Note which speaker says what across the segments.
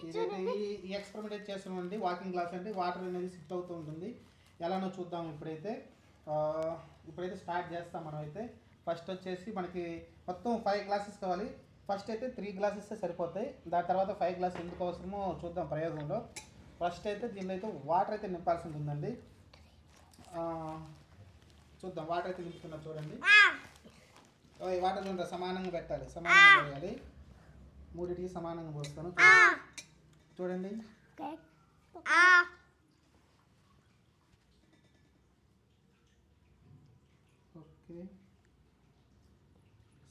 Speaker 1: ఇదైతే ఈ ఎక్స్పెరిమెంట్ అయితే చేస్తున్నామండి. వాకింగ్ గ్లాస్ అంటే వాటర్ అనేది సిప్ అవుతూ ఉంటుంది. ఎలానో చూద్దాం ఇప్పుడైతే స్టార్ట్ చేస్తాం మనం అయితే. ఫస్ట్ వచ్చేసి మనకి మొత్తం 5 గ్లాసెస్ కావాలి. ఫస్ట్ అయితే 3 గ్లాసెస్ సరిపోతాయి. దాని తర్వాత 5 గ్లాసెస్ ఎందుకు అవసరమో చూద్దాం ప్రయోగంలో. ఫస్ట్ అయితే దీనిలో అయితే వాటర్ అయితే నింపాల్సి ఉంటుందండి. చూద్దాం వాటర్ అయితే నింపుతున్నా చూడండి. వాటర్ చూడండి సమానంగా పెట్టాలి, సమానంగా వేయాలి. మూడింటికి సమానంగా పోస్తాను చూడండి. ఓకే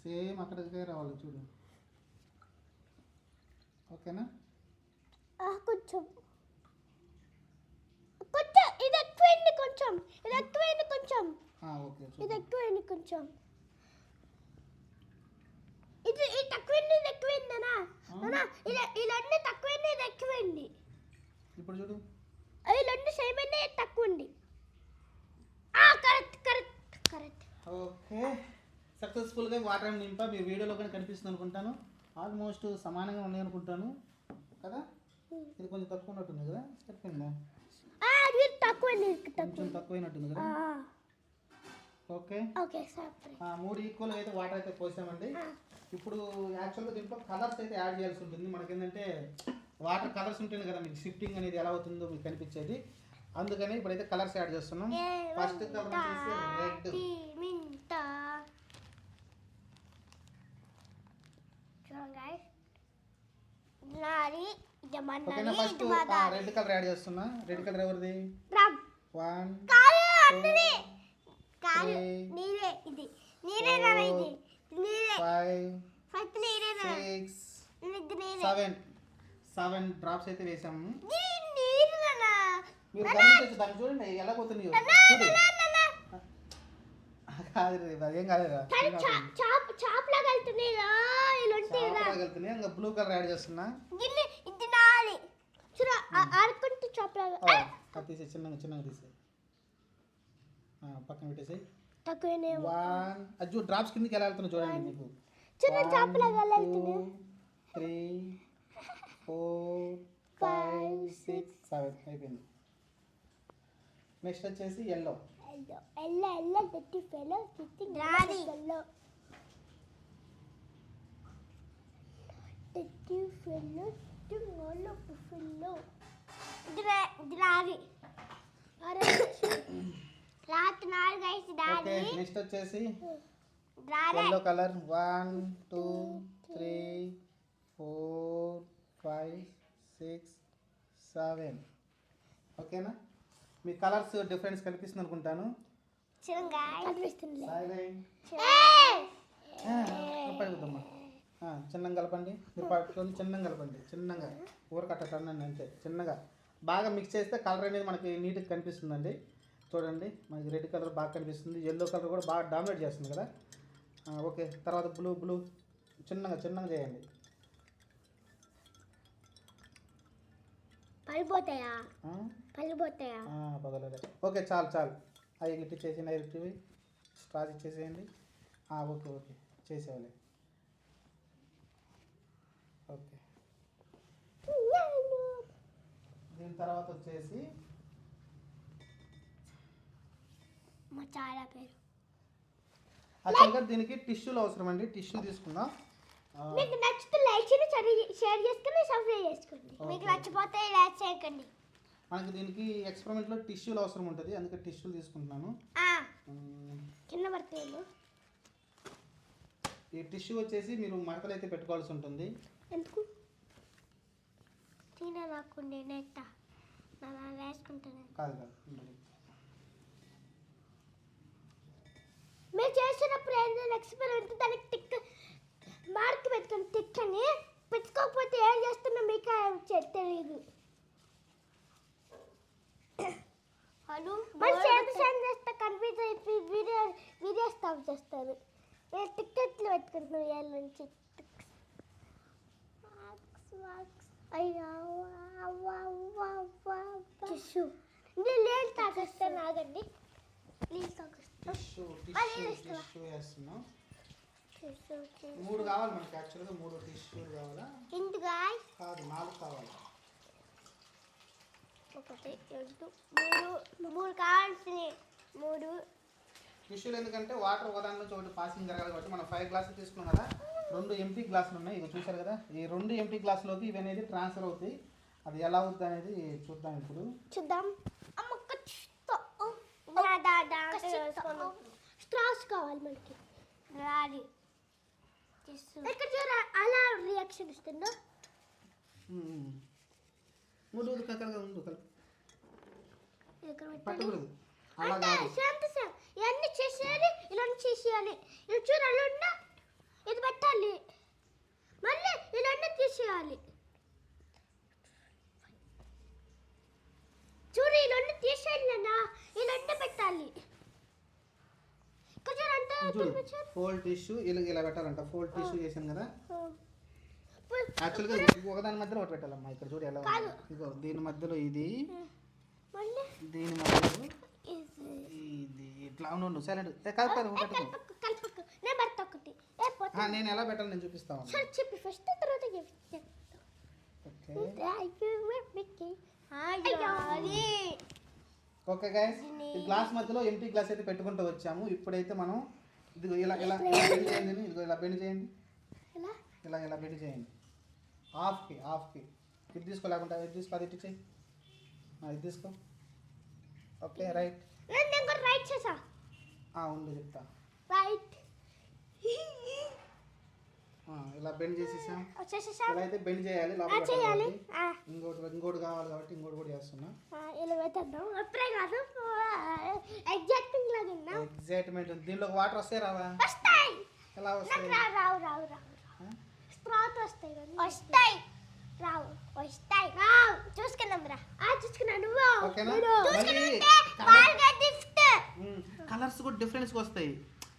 Speaker 1: సేమ్ అక్కడికే రావాలి చూడు. ఓకేనా?
Speaker 2: కొంచెం కొంచెం ఇది ఎక్కువైంది, కొంచెం ఇది ఎక్కువైంది, కొంచెం
Speaker 1: ఓకే
Speaker 2: ఇది ఎక్కువైంది, కొంచెం ఇది తక్కువైంది, ఇది ఎక్కువైందనా ఇలాంటి తక్కువైంది, ఇది ఎక్కువైంది.
Speaker 1: ఇప్పుడు చూడు
Speaker 2: అది రెండు సేమ్ అయింది, తక్కువ ఉంది. Correct correct correct.
Speaker 1: ఓకే సక్సెస్ఫుల్గా వాటర్ నింపా. మీ వీడియోలో కానీ కనిపిస్తుంది అనుకుంటాను. ఆల్మోస్ట్ సమానంగా ఉన్నాయి అనుకుంటాను కదా. ఇది కొంచెం తక్కువ ఉన్నట్టుంది కదా, సరిపోయిందా? కొంచెం తక్కువైనట్టుంది కదా. Okay
Speaker 2: okay sir.
Speaker 1: 3 ఈక్వల్గా అయితే వాటర్ అయితే పోసామండి. ఇప్పుడు యాక్చువల్గా దీంట్లో కలర్స్ అయితే యాడ్ చేయాల్సి ఉంటుంది. మనకేంటంటే వాటర్ కలర్స్ ఉంటుంది కదా, మీకు షిఫ్టింగ్ అనేది ఎలా అవుతుందో మీకు కనిపించేది. అందుకని ఇప్పుడైతే కలర్స్ యాడ్ చేస్తున్నాం. ఫస్ట్ కలర్ వచ్చేసి రెడ్. ఓకేనా? ఫస్ట్ రెడ్ కలర్ యాడ్ చేస్తున్నా. రెడ్ కలర్ ఎవరిది? 1 2 3 4 5 6 7 డ్రాప్స్ అయితే వేసాము. మీరు గమనించచ్చు, దాన్ని చూడండి ఎలా పోతున్నాయో. కాదు ఏం కాలేదా, ఇంకా బ్లూ కలర్ యాడ్ చేస్తున్నా. తీసే చిన్నగా తీసే పక్కన పెట్టేసి. అది డ్రాప్స్ కిందకి ఎలా వెళ్తున్నా చూడండి. మీకు 1 2 3 4 5 6 7 అయిపోయింది. నెక్స్ట్ వచ్చేసి ఎల్లో. నెక్స్ట్ వచ్చేసి ఎల్లో కలర్. 1 2 3 4 5 6 7. ఓకేనా? మీ కలర్స్ డిఫరెన్స్ కనిపిస్తుంది అనుకుంటాను. చిన్నగా కలపండి. మీరు పట్టుకొని చిన్నగా కలపండి. చిన్నగా ఊరకట్టండి అంతే. చిన్నగా బాగా మిక్స్ చేస్తే కలర్ అనేది మనకి నీట్గా కనిపిస్తుందండి. చూడండి మనకి రెడ్ కలర్ బాగా కనిపిస్తుంది. ఎల్లో కలర్ కూడా బాగా డామినేట్ చేస్తుంది కదా. ఓకే తర్వాత బ్లూ చిన్నగా చేయండి. పగలలే. ఓకే చాలు. అవి ఇచ్చేసి నైరుతివి స్ట్రాస్ ఇచ్చేసేయండి. ఓకే చేసేవాళ్ళే. ఓకే దీని తర్వాత వచ్చేసి యాక్చువల్గా దీనికి టిష్యూలు అవసరం అండి. టిష్యూ తీసుకుందాం.
Speaker 2: మీకు నచ్చితే లైక్ చేయండి, షేర్ చేసుకొని సబ్స్క్రైబ్ చేసుకోండి. మీకు నచ్చిపోతే లైక్ చేయకండి.
Speaker 1: మనకి దీనికి ఎక్స్పెరిమెంట్లో టిష్యూలు అవసరం ఉంటుంది, అందుకే టిష్యూలు తీసుకుంటున్నాను.
Speaker 2: చిన్న బర్తలు.
Speaker 1: ఈ టిష్యూ వచ్చేసి మీరు మడతలు అయితే పెట్టుకోవాల్సి ఉంటుంది.
Speaker 2: ఎందుకు? తినకుండే నెట్ట వేసుకుంటాను.
Speaker 1: కాదు
Speaker 2: మీరు చేసినప్పుడు ఏంటంటే ఎక్స్పెరిమెంట్ దానికి టిక్ మార్క్ పెట్టుకుని టిక్ అని పెట్టుకోకపోతే ఏం చేస్తున్నా మీకు తెలియదు. చేస్తే కనిపించే వీడియో స్టాప్ చేస్తారు. టిక్కెట్లు పెట్టుకుంటున్నాం ఏళ్ళ నుంచి. లేదు తాగేస్తాను, ఆగండి ప్లీజ్. తాగేస్తాను.
Speaker 1: 3 కావాలి మనకి. యాక్చువల్గా 3 టిష్యూలు కావాలా?
Speaker 2: ఇందు గాయ్స్
Speaker 1: కాదు, 4 కావాలి.
Speaker 2: 1 2 3 కావాల్సినవి 3
Speaker 1: టిష్యూలు ఎందుకంటే వాటర్ ఒకదాని నుంచి ఒకటి పాసింగ్ జరగాలి కాబట్టి మనం 5 గ్లాసులు తీసుకున్నాం కదా, 2 ఎంటీ గ్లాసులు ఉన్నాయి. ఇది చూసారు కదా, ఈ 2 ఎంటీ గ్లాసులోకి ఇవి అనేది ట్రాన్స్ఫర్ అవుతాయి. అది ఎలా అవుతుంది అనేది చూద్దాం ఇప్పుడు.
Speaker 2: చూద్దాం. స్ట్రాస్ కావాలి మనకి. రాడి ఇక్కడ చూడ అలా రియాక్షన్ ఇస్తుందో.
Speaker 1: మూడు కలగా ఉండు కలు
Speaker 2: ఇక్కడ
Speaker 1: పట్టకూడదు. అలా
Speaker 2: అంటే
Speaker 1: కాదు.
Speaker 2: శాంతి సార్ ఇవన్నీ చేసేయాలి, ఇలా చేసేయాలి. ఇది చూడ అలా ఉందా, ఇది పెట్టాలి, మళ్ళీ ఇలా తీసేయాలి. చూడు ఇలా తీసేయాలి నాన్న, ఇలా పెట్టాలి. ఇక్కడ చూడండి
Speaker 1: ఫోల్డ్ టిష్యూ ఇలా పెట్టాలంట. ఫోల్డ్ టిష్యూ చేసాను కదా, యాక్చువల్గా ఒకదాని మధ్యలో ఒకటి పెట్టాలమ్మా. ఇక్కడ చూడు ఎలా ఉంది. ఇదిగో దీని మధ్యలో ఇది, దీని మధ్యలో ఇది, ఇట్లా ఉండు. సైలెంట్ కలుపుతారు. నేను ఎలా పెట్టాలి నేను చూపిస్తాను.
Speaker 2: చెప్పి ఫస్ట్ తర్వాత
Speaker 1: ఓకే గైస్, ఈ గ్లాస్ మధ్యలో ఎంటీ గ్లాస్ అయితే పెట్టుకుంటూ వచ్చాము. ఇప్పుడైతే మనం ఇదిగో ఇలా ఇలా బెండ్ చేయండి. ఇదిగో ఇలా బెండ్ చేయండి, ఇలా ఇలా బెండ్ చేయండి. హాఫ్కి ఇది తీసుకో, లేకుండా ఇది తీసుకో, అది ఇటు చేయి. ఇది తీసుకో. Okay right.
Speaker 2: రైట్ చేసా
Speaker 1: ఉండు చెప్తా.
Speaker 2: రైట్
Speaker 1: ఇలా బెండ్ చేసేసాం. ఇలా అయితే బెండ్ చేయాలి. ఇంకోటి కావాలి కాబట్టి ఇంకోటి కూడా చేస్తున్నా.
Speaker 2: ఇలా పెట్టేద్దాం. అప్పుడే కాదు, ఎగ్జాక్టింగ్ లాగా ఉన్నా.
Speaker 1: ఎగ్జైట్మెంట్. దీనిలో వాటర్ వస్తాయి రావా?
Speaker 2: వస్తాయి.
Speaker 1: ఎలా వస్తాయి?
Speaker 2: రావు స్ప్రౌట్ వస్తాయి. వస్తాయి రావు. వస్తాయి రావు. చూసుకున్నాం రా. చూసుకున్నా నువ్వు.
Speaker 1: ఓకేనా? కలర్స్ కూడా డిఫరెన్స్ వస్తాయి.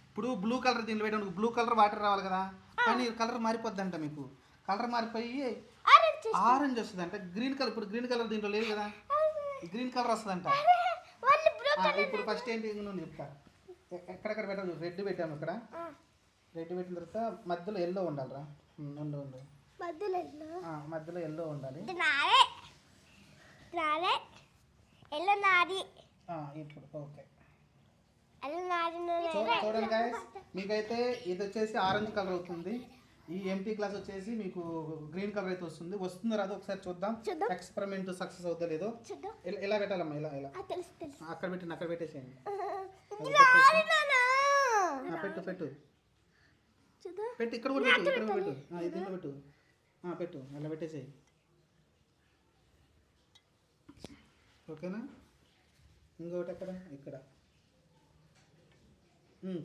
Speaker 1: ఇప్పుడు బ్లూ కలర్ దీనిలో పెట్టాను, బ్లూ కలర్ వాటర్ రావాలి కదా, కానీ కలర్ మారిపోద్ది అంట. మీకు కలర్ మారిపోయి ఆరెంజ్ వస్తుంది అంట. గ్రీన్ కలర్, ఇప్పుడు గ్రీన్ కలర్ దీంట్లో లేదు కదా, గ్రీన్ కలర్ వస్తుంది అంట. ఇప్పుడు ఫస్ట్ ఏంటి నువ్వు చెప్తా. ఎక్కడెక్కడ పెట్టాము? రెడ్ పెట్టాము. ఇక్కడ రెడ్ పెట్టిన తర్వాత మధ్యలో ఎల్లో ఉండాలిరా. ఉండు మధ్యలో ఎల్లో ఉండాలి. ఇప్పుడు ఓకే. చూడండి గైస్, మీకైతే ఇది వచ్చేసి ఆరెంజ్ కలర్ అవుతుంది. ఈ ఎంటీ గ్లాస్ వచ్చేసి మీకు గ్రీన్ కలర్ అయితే వస్తుంది. వస్తుందో రాదో ఒకసారి చూద్దాం. ఎక్స్పెరిమెంట్ సక్సెస్ అవుతుందో లేదో. ఎలా పెట్టాలమ్మా? ఇలా అక్కడ పెట్టేసేయండి. పెట్టు ఇక్కడ కూడా పెట్టు. దీంట్లో పెట్టు. అలా పెట్టేసేయి. ఓకేనా? ఇంకొకటి ఇక్కడ.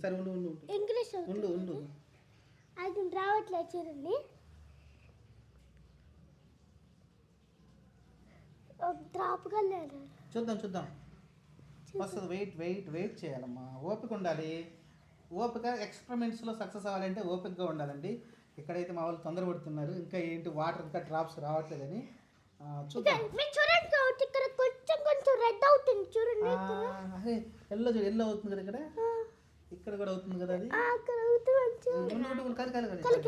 Speaker 1: సరే ఉండు
Speaker 2: ఇంగ్లీష్
Speaker 1: ఉండు.
Speaker 2: అది రావట్లేదు చూడండి. డ్రాప్గా లేదు.
Speaker 1: చూద్దాం వస్తుంది. వెయిట్ చేయాలమ్మా. ఓపిక ఉండాలి. ఓపిక ఎక్స్పెరిమెంట్స్లో సక్సెస్ అవ్వాలంటే ఓపికగా ఉండాలండి. ఇక్కడైతే మా వాళ్ళు తొందరపడుతున్నారు. ఇంకా ఏంటి వాటర్ ఇంకా డ్రాప్స్ రావట్లేదని చూద్దాం.
Speaker 2: ఇక్కడ కొంచెం రెడ్ అవుతుంది చూడండి.
Speaker 1: అదే ఎల్లో అవుతుంది కదా, ఇక్కడ కూడా అవుతుంది కదా. అది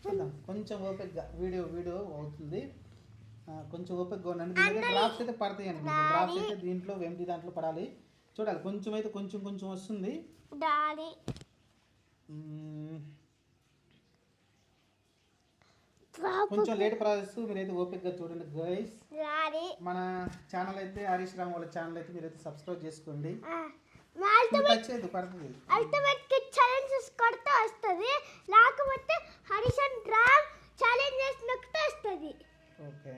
Speaker 1: చూద్దాం. కొంచెం ఓపికగా వీడియో అవుతుంది. కొంచెం ఓపికగా ఉండండి. డ్రాప్స్ అయితే పడతాయండి. డ్రాప్స్ అయితే దీంట్లో ఎంటీ దాంట్లో పడాలి. చూడాలి. కొంచెం అయితే కొంచెం వస్తుంది. కొంచెం లేట్ ప్రాసెస్. మీరైతే ఓపికగా చూడండి గైస్. మన ఛానల్ అయితే హరీష్ రామ్ వాళ్ళ ఛానల్ అయితే మీరైతే సబ్స్క్రైబ్ చేసుకోండి. పడుతుంది.
Speaker 2: అల్టిమేట్ కిడ్ ఛాలెంజెస్ కొడితే వస్తుంది, లేకపోతే హరీష్ రామ్ ఛాలెంజెస్ నొక్కితే వస్తుంది.
Speaker 1: ఓకే.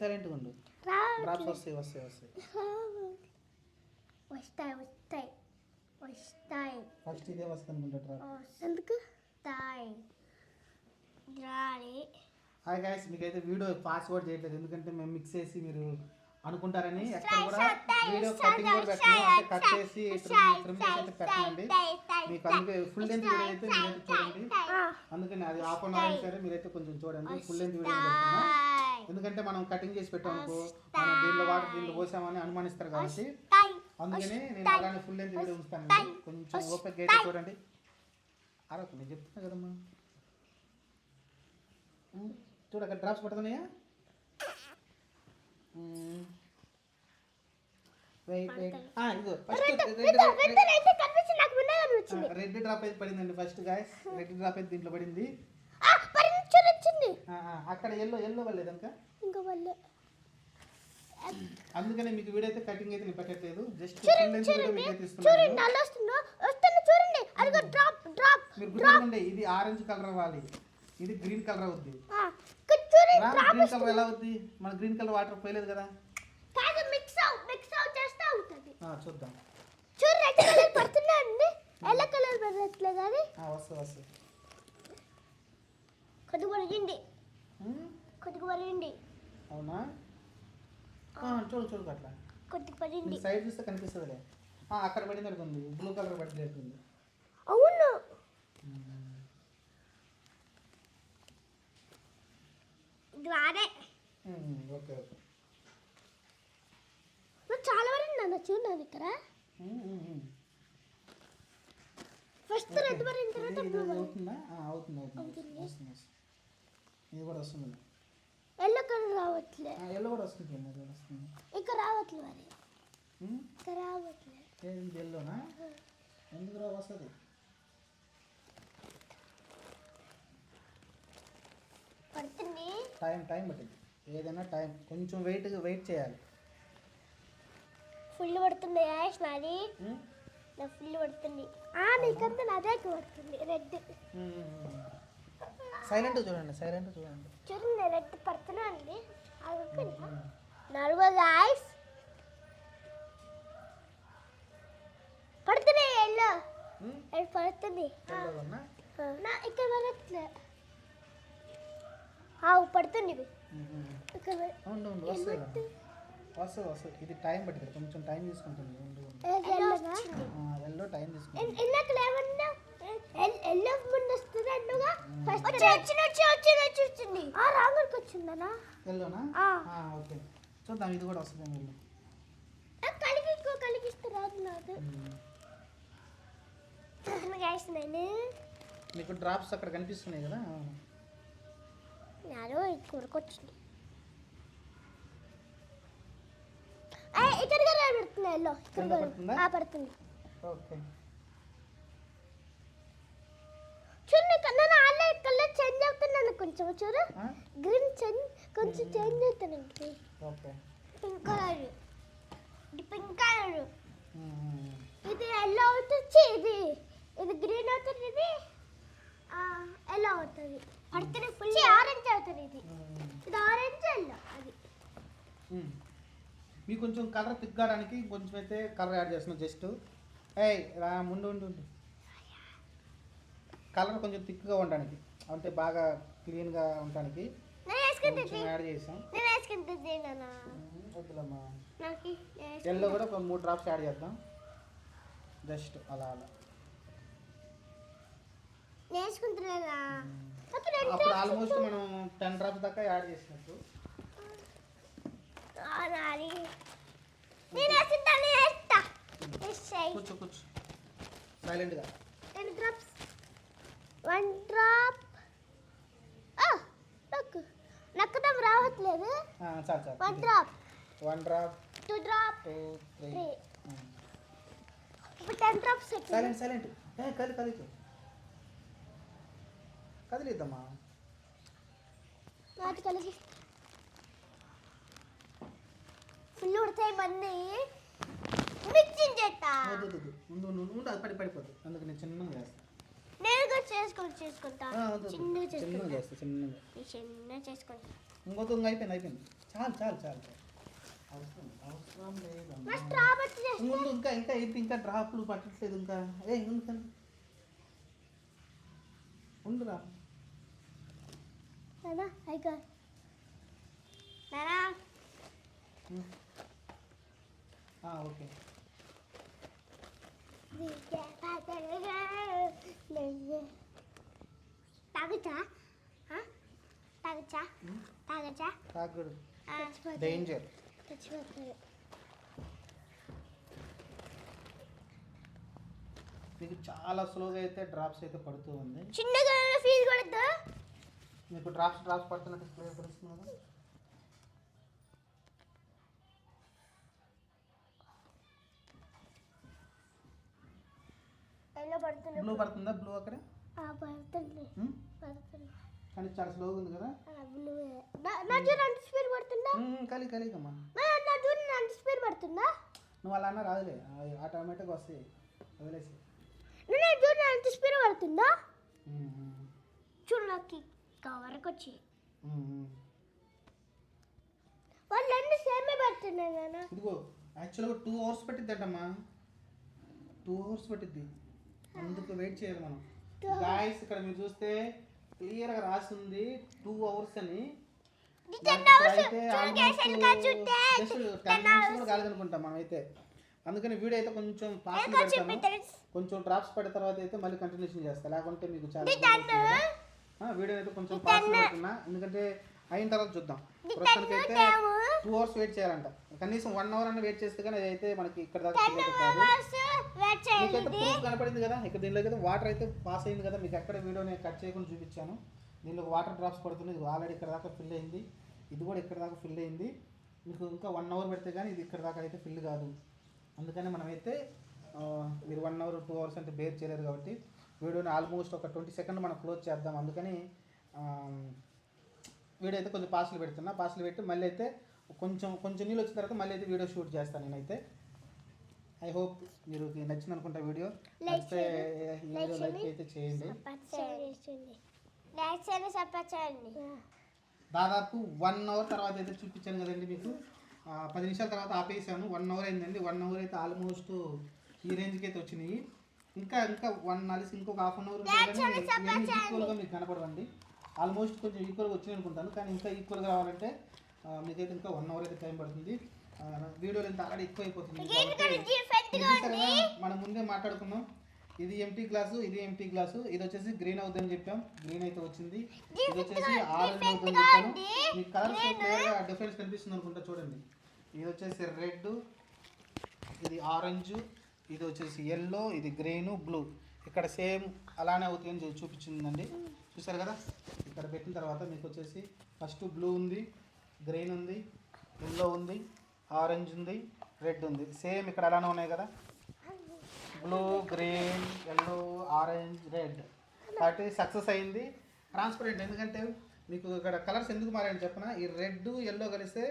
Speaker 1: సైలెంట్గా ఉండు. డ్రాప్స్ వస్తాయి. ఫస్ట్ ఇదే వస్తుంది డ్రాప్.
Speaker 2: ఎందుకు?
Speaker 1: హాయ్ గైస్, మీకైతే వీడియో పాస్వర్డ్ చేయట్లేదు ఎందుకంటే మేము మిక్స్ చేసి మీరు అనుకుంటారని. ఎక్కడ కూడా వీడియో కటింగ్ కూడా పెట్టండి. అంటే కట్ చేసి అయితే పెట్టండి. మీకు అందుకే ఫుల్ లెంత్ వీడియో అయితే మీరైతే చూడండి. అందుకని అది హాఫ్ అన్ అవర్ సరే మీరైతే కొంచెం చూడండి. ఫుల్ లెంత్ వీడియో పెడుతున్నా, ఎందుకంటే మనం కటింగ్ చేసి పెట్టామనుకో మనం దీనిలో వాటర్ దీనిలో పోసామని అనుమానిస్తారు కాబట్టి అందుకనే నేను అలానే ఫుల్ లెంత్ వీడియో ఉంచుతానండి. కొంచెం ఓపిక అయితే చూడండి. అరకు నేను చెప్తున్నా కదమ్మా. చూడ అక్కడ డ్రాప్స్ పడుతున్నాయా? వెయిట్ ఇదిగో ఫస్ట్ రెడ్ డ్రాప్ అయితే పడిందండి. ఫస్ట్ గాయస్ రెడ్ డ్రాప్ అయితే దీంట్లో పడింది. అక్కడ ఎల్లో పడలేదు ఇంకా అందుకనే మీకు వీడియో అయితే కటింగ్ అయితే నేను పెట్టట్లేదు. జస్ట్ ఫుల్ లెంత్ వీడియో మీకు అయితే ఇస్తున్నాను. మీరు గుర్తుండే ఇది ఆరెంజ్ కలర్ అవ్వాలి, ఇది గ్రీన్ కలర్ అవుద్ది. గ్రీన్ కలర్ ఎలా అవుద్ది? మన గ్రీన్ కలర్ వాటర్ పోయలేదు కదా. చూద్దాం. వస్తుంది అవునా? చూడు అట్లా సైడ్ చూస్తే కనిపిస్తుందిలే. అక్కడ పడింది అనుకుంది, బ్లూ కలర్ పడినట్టుంది.
Speaker 2: అవును
Speaker 1: ఓకే ఓకే
Speaker 2: చాలా పడింది అన్న చూడండి ఇక్కడ. ఫస్ట్ రెడ్ పడిన తర్వాత
Speaker 1: అవుతుందా? అవుతుంది. ఇది కూడా వస్తుంది.
Speaker 2: ఎల్లో కలర్ రావట్లే.
Speaker 1: ఎల్లో కూడా వస్తుంది.
Speaker 2: ఇక్కడ రావట్లే మరి. ఇక్కడ రావట్లే.
Speaker 1: ఏంది ఎల్లోనా? ఎందుకు రా వస్తుంది?
Speaker 2: పడుతుంది.
Speaker 1: టైం పట్టింది. ఏదైనా టైం కొంచెం వెయిట్ చేయాలి.
Speaker 2: ఫుల్ పడుతుంది యాష్ నాది. నా ఫుల్ పడుతుంది. నీకంతా నాదే పడుతుంది రెడ్.
Speaker 1: సైలెంట్ చూడండి.
Speaker 2: చూడండి రెడ్ పడుతున్నా అండి. నలుగు గాయస్ పడుతున్నాయి. ఎల్లో పడుతుంది. ఇక్కడ పడట్లే. పడుతుంది.
Speaker 1: వస్తుంది. ఇది టైం పట్టింది, కొంచెం టైం తీసుకుంటుంది. ఎల్లో టైం తీసుకుంటుంది. ఎల్లోనా? ఓకే చూద్దాం. ఇది కూడా వస్తుంది. మీకు డ్రాప్స్ అక్కడ కనిపిస్తున్నాయి కదా.
Speaker 2: కొరకొచ్చింది. ఇక్కడ పడుతుంది. ఎల్లో పడుతుంది.
Speaker 1: ఓకే
Speaker 2: చూడండి కన్నా ఆన్లైన్ కలర్ చేంజ్ అవుతున్నాను. కొంచెం చూడు గ్రీన్ కొంచెం చేంజ్ అవుతానండి.
Speaker 1: Okay
Speaker 2: pink colour. ఇది ఎల్లో అవుతుంది. ఇది గ్రీన్ అవుతుంది. ఇది ఎల్లో అవుతుంది. పడుతుంది ఫుల్ ఆరెంజ్ అవుతుంది. ఇది ఆరెంజ్ ఎల్లో. అది
Speaker 1: మీకు కొంచెం కలర్ తిక్కడానికి కొంచెం అయితే కలర్ యాడ్ చేస్తున్నాం. జస్ట్ ఉండు కలర్ కొంచెం థిక్గా ఉండడానికి, అంటే బాగా క్లీన్గా ఉండడానికి కొంచెం యాడ్ చేసాం. వద్దులమ్మా. ఎల్లో కూడా ఒక 3 డ్రాప్స్ యాడ్ చేద్దాం. జస్ట్ అలా అప్పుడు ఆల్మోస్ట్ మనం 10 డ్రాప్స్ దాకా యాడ్ చేసినట్టు. కూర్చో సైలెంట్గా.
Speaker 2: 10 డ్రాప్స్. 1 డ్రాప్. నక్కడం రావట్లేదు.
Speaker 1: చాలు.
Speaker 2: 1 డ్రాప్. 2 డ్రాప్. 3. ఇప్పుడు 10 డ్రాప్స్.
Speaker 1: సైలెంట్. కదిలిద్దామా.
Speaker 2: ఫుల్ ఉడతాయి మన్ని. మిక్సింగ్ చేస్తా.
Speaker 1: ముందు అది పడిపోతుంది. అందుకు నేను చిన్నగా చేస్తాను.
Speaker 2: నేను కూడా చేసుకుంటా. చిన్నగా చేసుకుంటా.
Speaker 1: ఇంకొక అయిపోయింది. చాలు. అవసరం లేదు. ముందు ఇంకా డ్రాప్లు పట్టట్లేదు. ఇంకా ఉండురా. ఓకే
Speaker 2: తాగచ్చా తాగచ్చా తాగచ్చా
Speaker 1: తాగకూడదు, డేంజర్.
Speaker 2: చచ్చిపోతుంది.
Speaker 1: మీకు చాలా స్లోగా అయితే డ్రాప్స్ అయితే పడుతూ ఉంది.
Speaker 2: చిన్నగా ఫీల్ కొడతా.
Speaker 1: మీకు డ్రాప్స్ పడుతున్నట్టు క్లియర్ పడుతుంది కదా.
Speaker 2: ఎల్లో పడుతుంది.
Speaker 1: బ్లూ పడుతుందా? బ్లూ అక్కడ
Speaker 2: పడుతుంది పడుతుంది
Speaker 1: కానీ చాలా స్లోగా ఉంది కదా.
Speaker 2: బ్లూ నా చూడు అంత స్పీడ్ పడుతుందా?
Speaker 1: కలిగమ్మా,
Speaker 2: నా చూడు అంత స్పీడ్ పడుతుందా?
Speaker 1: నువ్వు అలా అన్న రాదులే, ఆటోమేటిక్గా వస్తాయి, వదిలేసి.
Speaker 2: నా చూడు అంత స్పీడ్ పడుతుందా? చూడు నాకు వరకు వచ్చి వాళ్ళు అన్ని సేమే పడుతున్నాయి కదా.
Speaker 1: ఇదిగో యాక్చువల్గా 2 hours పట్టిద్దంటమ్మా, 2 hours పట్టిద్ది, అందుకు వెయిట్ చేయాలి మనం. గాయస్ ఇక్కడ మీరు చూస్తే క్లియర్గా రాసి ఉంది 2 hours అని. అయితే ఆల్మోస్ట్ జస్ట్ 10 minutes కూడా కాలేదనుకుంటాం మనం అయితే. అందుకని వీడియో అయితే కొంచెం ఫాస్ట్ పెడతాను, కొంచెం డ్రాప్స్ పడిన తర్వాత అయితే మళ్ళీ కంటిన్యూషన్ చేస్తా, లేకుంటే మీకు చాలా వీడియో అయితే కొంచెం ఫాస్ట్ పెడుతున్నా, ఎందుకంటే అయిన తర్వాత చూద్దాం. ప్రస్తుతానికి అయితే 2 hours వెయిట్ చేయాలంట, కనీసం 1 hour అన్న వెయిట్ చేస్తే కానీ అదైతే మనకి ఇక్కడ దాకా కాదు. మీకైతే ప్రూఫ్ కనపడింది కదా, ఇక్కడ దీనిలో అయితే వాటర్ అయితే పాస్ అయింది కదా. మీకు ఎక్కడ వీడియోని కట్ చేయకుండా చూపించాను. దీనిలో వాటర్ డ్రాప్స్ పడుతుంది, ఇది ఆల్రెడీ ఇక్కడ దాకా ఫిల్ అయింది, ఇది కూడా ఇక్కడ దాకా ఫిల్ అయింది. మీకు ఇంకా 1 hour పెడితే కానీ ఇది ఇక్కడ దాకా అయితే ఫిల్ కాదు. అందుకని మనమైతే మీరు 1 hour 2 hours అంటే బేర్ చేయలేరు కాబట్టి వీడియోని ఆల్మోస్ట్ ఒక 20 seconds మనం క్లోజ్ చేద్దాం. అందుకని వీడియో అయితే కొంచెం పాస్లు పెడుతున్నా, పాస్లు పెట్టి మళ్ళీ అయితే కొంచెం నీళ్ళు వచ్చిన తర్వాత మళ్ళీ అయితే వీడియో షూట్ చేస్తాను నేనైతే. ఐ హోప్ మీరు నచ్చింది అనుకుంటా వీడియో. నచ్చితే ఈ వీడియో లైక్ అయితే చేయండి. దాదాపు 1 hour తర్వాత అయితే చూపించాను కదండి మీకు, 10 నిమిషాల తర్వాత ఆపేసాను. 1 hour అయిందండి. 1 hour అయితే ఆల్మోస్ట్ ఈ రేంజ్కి అయితే వచ్చినాయి. ఇంకా 1 కలిసి ఇంకొక హాఫ్ అన్ అవర్ ఈక్వల్గా మీకు కనపడవండి. ఆల్మోస్ట్ కొంచెం ఈక్వల్గా వచ్చినాయి అనుకుంటాను, కానీ ఇంకా ఈక్వల్గా రావాలంటే మీకైతే ఇంకా 1 hour అయితే టైం పడుతుంది. వీడియోలు ఇంత ఆల్రెడీ ఎక్కువ అయిపోతుంది. మనం ముందే మాట్లాడుకున్నాం, ఇది ఎంటీ గ్లాసు, ఇది ఎంటీ గ్లాసు. ఇది వచ్చేసి గ్రీన్ అవుతుందని చెప్పాం, గ్రీన్ అయితే వచ్చింది. ఇది వచ్చేసి ఆరెంజ్ అవుతుందని చెప్పాను. మీకు కలర్స్ క్లియర్గా డిఫరెన్స్ కనిపిస్తుంది అనుకుంటా, చూడండి. ఇది వచ్చేసి రెడ్, ఇది ఆరెంజ్, ఇది వచ్చేసి ఎల్లో, ఇది గ్రీను, బ్లూ. ఇక్కడ సేమ్ అలానే అవుతాయని చూపించిందండి. చూసారు కదా, ఇక్కడ పెట్టిన తర్వాత మీకు వచ్చేసి ఫస్ట్ బ్లూ ఉంది, గ్రీన్ ఉంది, ఎల్లో ఉంది, ఆరెంజ్ ఉంది, రెడ్ ఉంది. సేమ్ ఇక్కడ అలానే ఉన్నాయి కదా, blue, green, yellow, orange, red. కాబట్టి సక్సెస్ అయింది, ట్రాన్స్పరెంట్. ఎందుకంటే మీకు ఇక్కడ కలర్స్ ఎందుకు మారాయని చెప్పిన, ఈ రెడ్ ఎల్లో కలిస్తే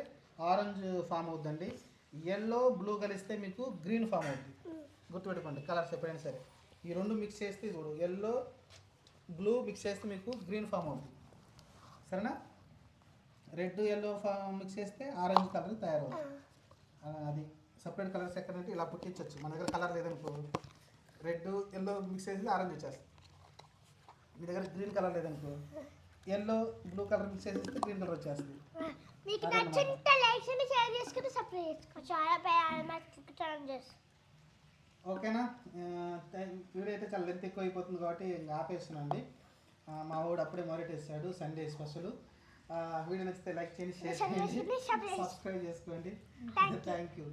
Speaker 1: ఆరెంజ్ ఫామ్ అవుతుందండి, ఎల్లో బ్లూ కలిస్తే మీకు గ్రీన్ ఫామ్ అవుతుంది. గుర్తుపెట్టుకోండి కలర్స్ ఎప్పుడైనా సరే. ఈ రెండు మిక్స్ చేస్తే చూడు, ఎల్లో బ్లూ మిక్స్ చేస్తే మీకు గ్రీన్ ఫామ్ అవుతుంది, సరేనా. రెడ్ ఎల్లో ఫామ్ మిక్స్ చేస్తే ఆరెంజ్ కలర్ తయారవుతుంది. అది సపరేట్ కలర్స్ ఎక్కడంటే ఇలా పుట్టించవచ్చు. మన దగ్గర కలర్ లేదనుకో, రెడ్ ఎల్లో మిక్స్ చేసి ఆరెంజ్ వచ్చేస్తుంది. మీ దగ్గర గ్రీన్ కలర్ లేదనుకో, ఎల్లో బ్లూ కలర్ మిక్స్ చేసి గ్రీన్ కలర్ వచ్చేస్తుంది. ఓకేనా. వీడియో అయితే చాలా లెంత్ ఎక్కువ అయిపోతుంది కాబట్టి ఇంకా ఆపేస్తున్నాండి. మా వాడు అప్పుడే మొదలెట్టేస్తాడు సండే స్పెషల్. వీడియో నచ్చితే లైక్ చేయండి, షేర్ చేయండి, సబ్స్క్రైబ్ చేసుకోండి. Thank you.